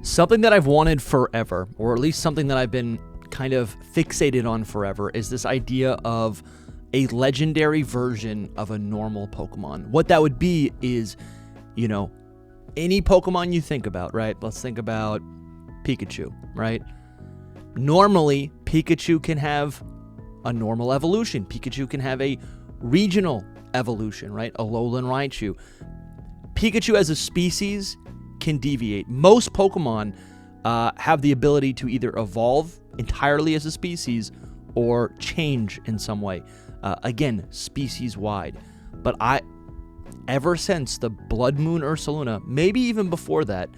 Something that I've wanted forever, or at least something that I've been kind of fixated on forever, is this idea of a legendary version of a normal Pokemon. What that would be is, any Pokemon you think about, right? Let's think about Pikachu, right? Normally, Pikachu can have a normal evolution. Pikachu can have a regional evolution, right? Alolan Raichu. Pikachu as a species can deviate. Most Pokemon have the ability to either evolve entirely as a species or change in some way. Again, species-wide. But ever since the Blood Moon Ursaluna, maybe even before that,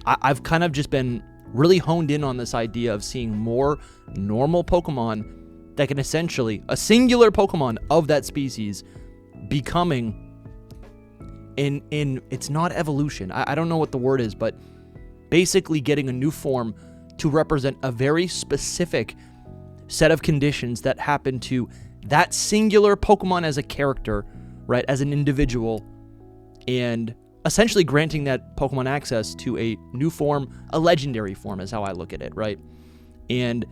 I've kind of just been really honed in on this idea of seeing more normal Pokemon that can essentially, a singular Pokemon of that species, becoming in it's not evolution. I don't know what the word is, but basically getting a new form to represent a very specific set of conditions that happen to that singular Pokemon as a character, right, as an individual, and essentially granting that Pokemon access to a new form, a legendary form is how I look at it, right? And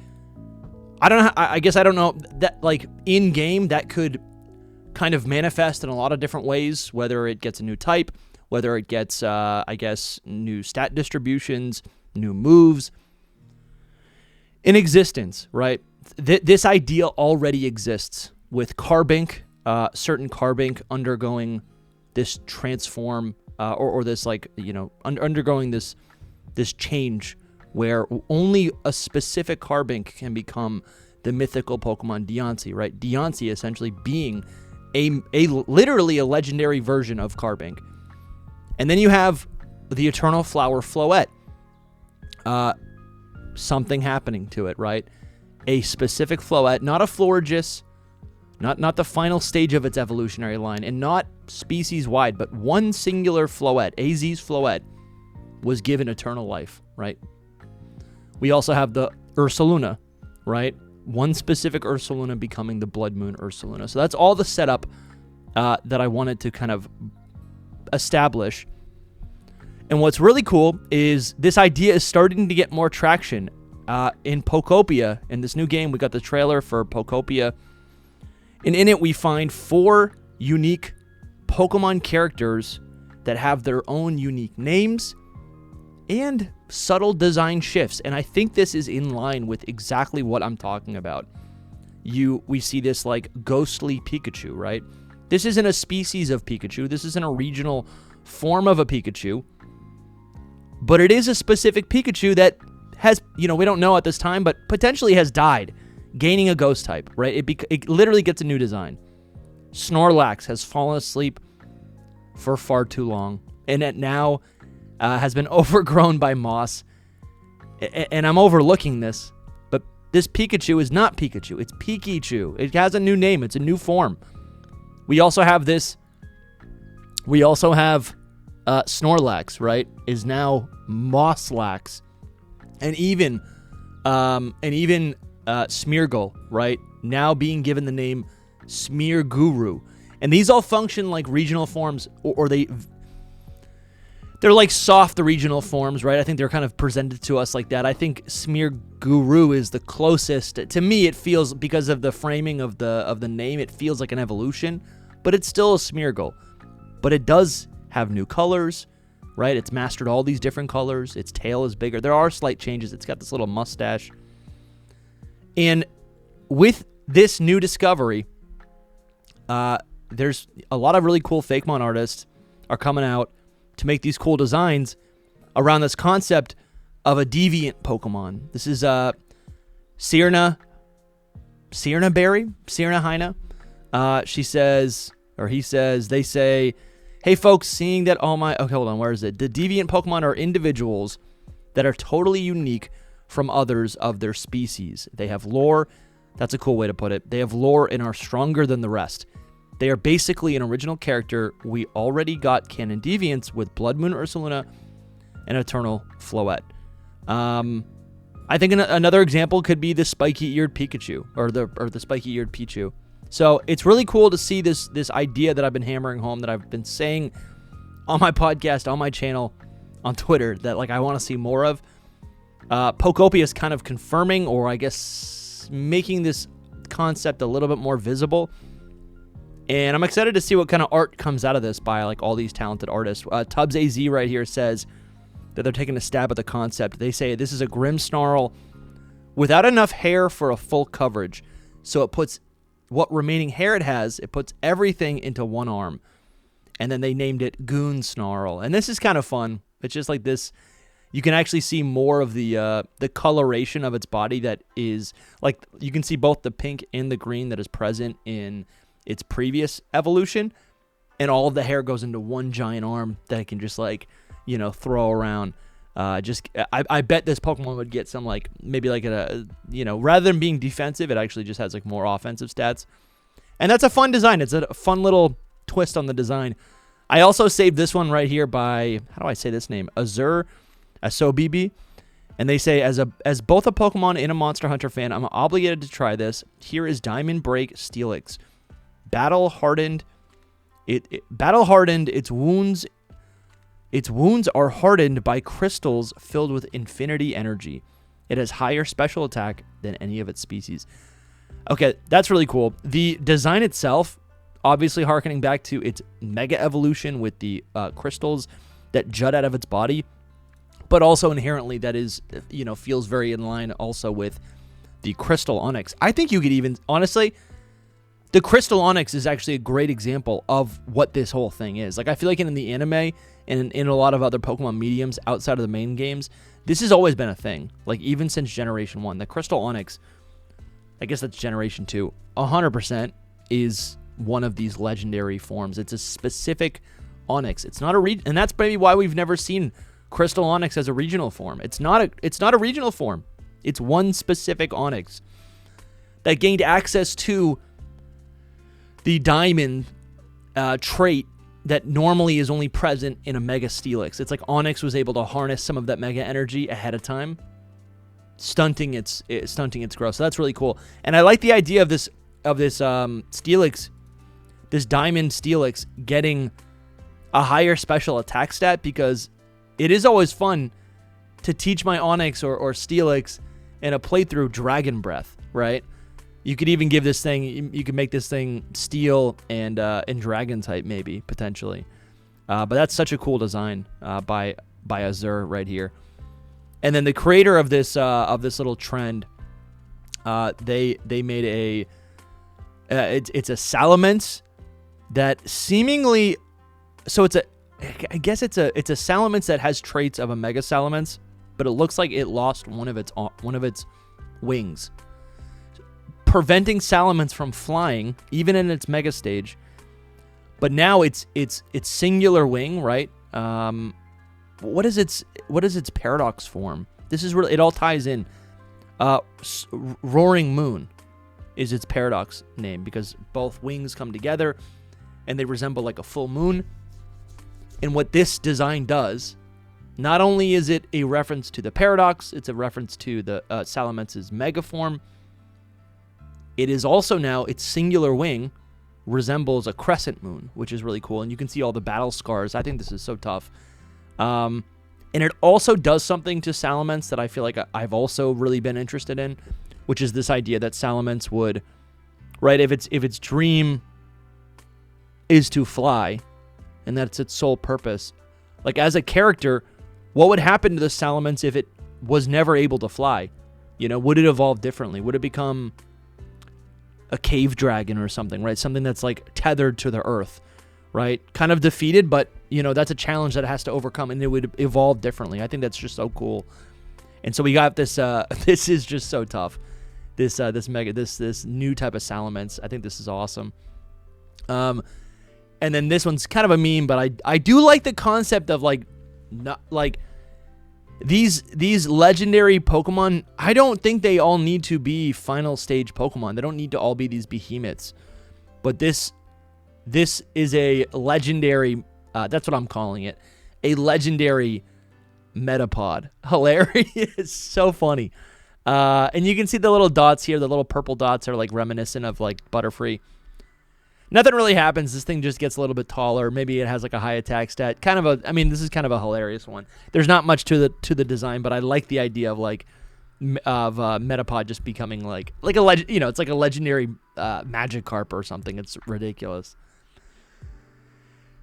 I guess I don't know that, like, in game that could kind of manifest in a lot of different ways, whether it gets a new type, whether it gets, new stat distributions, new moves. In existence, right? This idea already exists with Carbink, certain Carbink undergoing this transform, or this, undergoing this change where only a specific Carbink can become the mythical Pokemon Deontay, right? Deontay essentially being literally a legendary version of Carbink. And then you have the Eternal Flower Floette. Something happening to it, right? A specific Floette, not a Florges, not the final stage of its evolutionary line, and not species-wide, but one singular Floette, AZ's Floette, was given eternal life, right? We also have the Ursaluna, right? One specific Ursaluna becoming the Blood Moon Ursaluna. So that's all the setup that I wanted to kind of establish. And what's really cool is this idea is starting to get more traction. In Pokopia, in this new game, we got the trailer for Pokopia. And in it, we find 4 unique Pokemon characters that have their own unique names and subtle design shifts. And I think this is in line with exactly what I'm talking about. We see this like ghostly Pikachu, right? This isn't a species of Pikachu. This isn't a regional form of a Pikachu. But it is a specific Pikachu that has, we don't know at this time, but potentially has died, gaining a ghost type, right? It literally gets a new design. Snorlax has fallen asleep for far too long, and it now has been overgrown by moss. And I'm overlooking this, but this Pikachu is not Pikachu. It's Pikachu. It has a new name. It's a new form. We also have Snorlax, right? Is now Mosslax. And even Smeargle, right? Now being given the name Smearguru. And these all function like regional forms, or they're like soft regional forms, right? I think they're kind of presented to us like that. I think Smearguru is the closest. To me, it feels, because of the framing of the name, it feels like an evolution, but it's still a Smeargle. But it does have new colors, right? It's mastered all these different colors. Its tail is bigger. There are slight changes. It's got this little mustache. And with this new discovery, there's a lot of really cool Fakemon artists are coming out to make these cool designs around this concept of a deviant Pokemon. This is Sierna Heina. She says, or he says, they say, hey folks, seeing that all my... Okay, hold on, where is it? The deviant Pokemon are individuals that are totally unique from others of their species. They have lore. That's a cool way to put it. They have lore and are stronger than the rest. They are basically an original character. We already got canon deviants with Blood Moon Ursaluna and Eternal Floette. I think another example could be the spiky-eared Pikachu, or the spiky-eared Pichu. So it's really cool to see this idea that I've been hammering home, that I've been saying on my podcast, on my channel, on Twitter that like I want to see more of. Pokopia is kind of confirming, or I guess making this concept a little bit more visible. And I'm excited to see what kind of art comes out of this by like all these talented artists. Tubbs AZ right here says that they're taking a stab at the concept. They say this is a Grimmsnarl without enough hair for a full coverage. So it puts what remaining hair it has, it puts everything into one arm. And then they named it Goonsnarl. And this is kind of fun. It's just like this. You can actually see more of the coloration of its body that is, like, you can see both the pink and the green that is present in its previous evolution. And all of the hair goes into one giant arm that it can just, like, you know, throw around. I bet this Pokemon would get some, like, maybe like rather than being defensive, it actually just has like more offensive stats. And that's a fun design. It's a fun little twist on the design. I also saved this one right here by, how do I say this name? Asobibi. And they say, as both a Pokemon and a Monster Hunter fan, I'm obligated to try this. Here is Diamond Break Steelix. Battle hardened. Its wounds are hardened by crystals filled with infinity energy. It has higher special attack than any of its species. Okay, that's really cool. The design itself, obviously harkening back to its mega evolution with the crystals that jut out of its body, but also inherently that is, you know, feels very in line also with the Crystal Onyx. I think you could even, honestly, the Crystal Onyx is actually a great example of what this whole thing is. Like, I feel like in the anime and in a lot of other Pokemon mediums outside of the main games, this has always been a thing. Like, even since Generation 1, the Crystal Onyx, I guess that's Generation 2, 100% is one of these legendary forms. It's a specific Onyx. It's not and that's maybe why we've never seen Crystal Onyx as a regional form. It's not a regional form. It's one specific Onyx that gained access to the Diamond trait that normally is only present in a Mega Steelix. It's like Onyx was able to harness some of that Mega energy ahead of time, stunting its growth. So that's really cool. And I like the idea of this Steelix, this Diamond Steelix getting a higher special attack stat, because it is always fun to teach my Onyx or Steelix in a playthrough Dragon Breath, right? You could even give this thing, you could make this thing Steel and Dragon type maybe, potentially. But that's such a cool design by Azure right here. And then the creator of this little trend, they made it's a Salamence that seemingly, so I guess it's a Salamence that has traits of a Mega Salamence, but it looks like it lost one of its wings, preventing Salamence from flying even in its Mega stage. But now it's singular wing, right? What is its paradox form? This is really, it all ties in. Roaring Moon is its paradox name, because both wings come together and they resemble like a full moon. And what this design does, not only is it a reference to the paradox, it's a reference to the Salamence's mega form. It is also now, its singular wing resembles a crescent moon, which is really cool. And you can see all the battle scars. I think this is so tough. And it also does something to Salamence that I feel like I've also really been interested in, which is this idea that Salamence would, right, if its dream is to fly, and that's its sole purpose, like as a character, what would happen to the Salamence if it was never able to fly? You know, would it evolve differently? Would it become a cave dragon or something, right? Something that's like tethered to the earth, right? Kind of defeated, but you know, that's a challenge that it has to overcome, and it would evolve differently. I think that's just so cool. And so we got this, this is just so tough. This new type of Salamence. I think this is awesome. And then this one's kind of a meme, but I do like the concept of like, not like these legendary Pokemon. I don't think they all need to be final stage Pokemon. They don't need to all be these behemoths. But this is a legendary, that's what I'm calling it, a legendary Metapod. Hilarious. So funny. And you can see the little dots here. The little purple dots are like reminiscent of like Butterfree. Nothing really happens. This thing just gets a little bit taller. Maybe it has like a high attack stat. I mean, this is kind of a hilarious one. There's not much to the design, but I like the idea of like Metapod just becoming like a it's like a legendary Magikarp or something. It's ridiculous.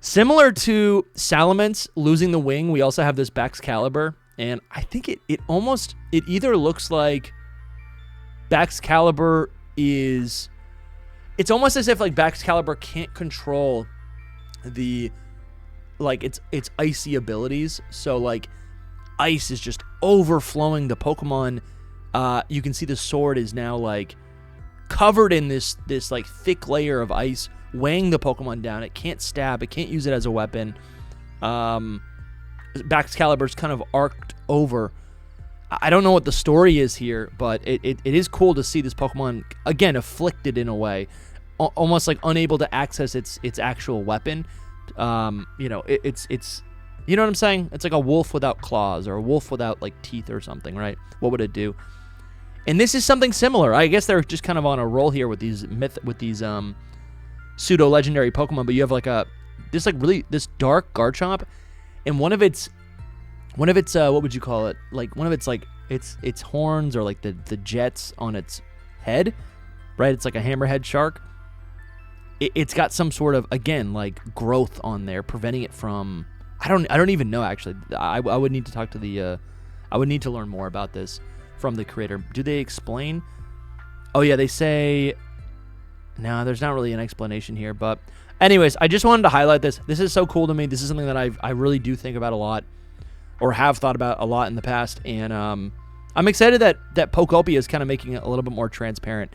Similar to Salamence losing the wing, we also have this Baxcalibur, and I think it either looks like Baxcalibur is. It's almost as if like Baxcalibur can't control the its icy abilities. So like ice is just overflowing the Pokemon. You can see the sword is now like covered in this like thick layer of ice, weighing the Pokemon down. It can't stab. It can't use it as a weapon. Baxcalibur's kind of arced over. I don't know what the story is here, but it is cool to see this Pokemon, again, afflicted in a way. Almost like unable to access its actual weapon. It's you know what I'm saying? It's like a wolf without claws or a wolf without like teeth or something, right? What would it do? And this is something similar. I guess they're just kind of on a roll here with these pseudo legendary Pokemon, but you have like this dark Garchomp, and one of its what would you call it? Like one of its like its horns or like the jets on its head, right? It's like a hammerhead shark. It's got some sort of, again, like growth on there, preventing it from. I don't even know actually. I would need to talk to I would need to learn more about this from the creator. Do they explain? Oh yeah, they say. No, there's not really an explanation here, but anyways, I just wanted to highlight this. This is so cool to me. This is something that I really do think about a lot, or have thought about a lot in the past, and I'm excited that Pokopia is kind of making it a little bit more transparent.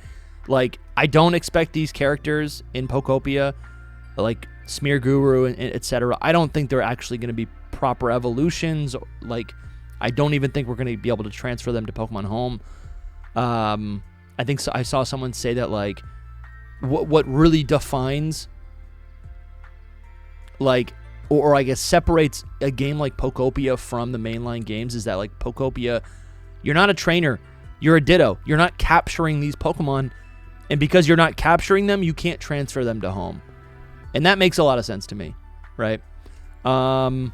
Like, I don't expect these characters in Pokopia, like Smear Guru and etc. I don't think they're actually going to be proper evolutions. Like, I don't even think we're going to be able to transfer them to Pokemon Home. I think I saw someone say that like what really defines like or I guess separates a game like Pokopia from the mainline games is that like Pokopia, you're not a trainer, you're a Ditto. You're not capturing these Pokemon. And because you're not capturing them, you can't transfer them to home. And that makes a lot of sense to me, right? So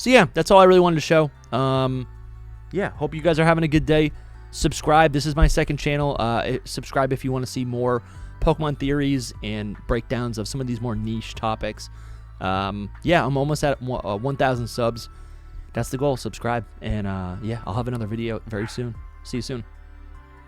yeah, that's all I really wanted to show. Yeah, hope you guys are having a good day. Subscribe. This is my second channel. Subscribe if you want to see more Pokemon theories and breakdowns of some of these more niche topics. Yeah, I'm almost at 1,000 subs. That's the goal. Subscribe. And yeah, I'll have another video very soon. See you soon.